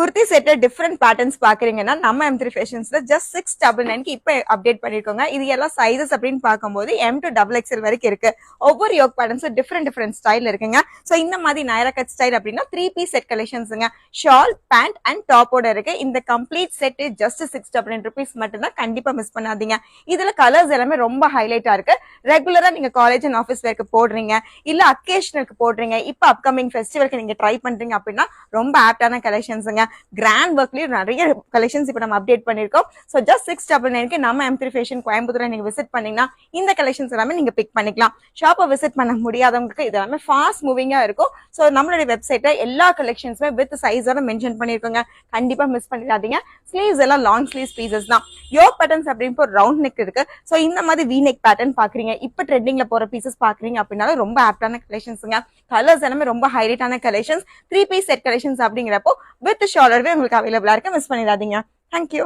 Kurti set different patterns பாக்குறீங்கன்னா நம்ம M3 ஃபேஷன்ஸ்ல just 699 இப்ப அப்டேட் பண்ணிருக்கோங்க. இது எல்லாம் சைஸஸ் அப்படின்னு பார்க்கும்போது M to XXL வரைக்கும் இருக்கு. ஒவ்வொரு யோக் பேட்டர்ன்ஸும் டிஃபரெண்ட் ஸ்டைல் இருக்குங்க. சோ இந்த மாதிரி நைரா கட் ஸ்டைல் அப்படின்னா 3 பீஸ் செட் கலெக்ஷன்ஸ்ங்க. ஷால், பேண்ட் அண்ட் டாப்போட இருக்கு. இந்த கம்ப்ளீட் செட் ஜஸ்ட் 699 rupees மட்டும் தான். கண்டிப்பா மிஸ் பண்ணாதீங்க. இதுல கலர்ஸ் எல்லாமே ரொம்ப ஹைலைட்டா இருக்கு. ரெகுலரா நீங்க காலேஜ் அண்ட் ஆஃபீஸ் வேர்க்கு போடுறீங்க, இல்ல அக்கேஷனலுக்கு போடுறீங்க, இப்ப அப்கமிங் ஃபெஸ்டிவலுக்கு நீங்க ட்ரை பண்றீங்க அப்படின்னா ரொம்ப ஆப்டான கலெக்ஷன்ஸ்ங்க. கிராண்ட் ஒர்க்லயும் நிறைய கலெக்ஷன்ஸ் இப்ப நம்ம அப்டேட் பண்ணிருக்கோம். சோ ஜஸ்ட் 699 நம்ம M3 ஃபேஷன் கோயம்புத்தூர்ல நீங்க விசிட் பண்ணீங்கன்னா இந்த கலெக்ஷன்ஸ் எல்லாமே நீங்க பிக் பண்ணிக்கலாம். ஷாப்பை விசிட் பண்ண முடியாதவங்களுக்கு இது எல்லாமே ஃபாஸ்ட் மூவிங்கா இருக்கும். சோ நம்மளுடைய வெப்சைட்ல எல்லா கலெக்ஷன்ஸுமே வித் சைஸோட மென்ஷன் பண்ணிருக்கோங்க. கண்டிப்பா மிஸ் பண்ணிடாதீங்க. ஸ்லீவ்ஸ் எல்லாம் லாங் ஸ்லீவ்ஸ் பீசஸ் தான். யோக் பேட்டர்ன்ஸ் அப்படின்னு ஒரு ரவுண்ட் நெக் இருக்கு. சோ இந்த மாதிரி வி நெக் பேட்டர்ன் பாக்குறீங்க, இப்ப ட்ரெண்டிங்ல போற பீசஸ் பாக்குறீங்க அப்படின்னாலும் ரொம்ப ஆப்டான கலெக்ஷன்ஸ்ங்க. கலர்ஸ் எல்லாமே ரொம்ப ஹைலைட்டான கலெக்ஷன்ஸ். 3 பீஸ் செட் கலெக்ஷன்ஸ் அப்படிங்கிறப்போ வித் ஷாலர்வே உங்களுக்கு அவைலபிளா இருக்கு. மிஸ் பண்ணிடாதீங்க. தேங்க்யூ.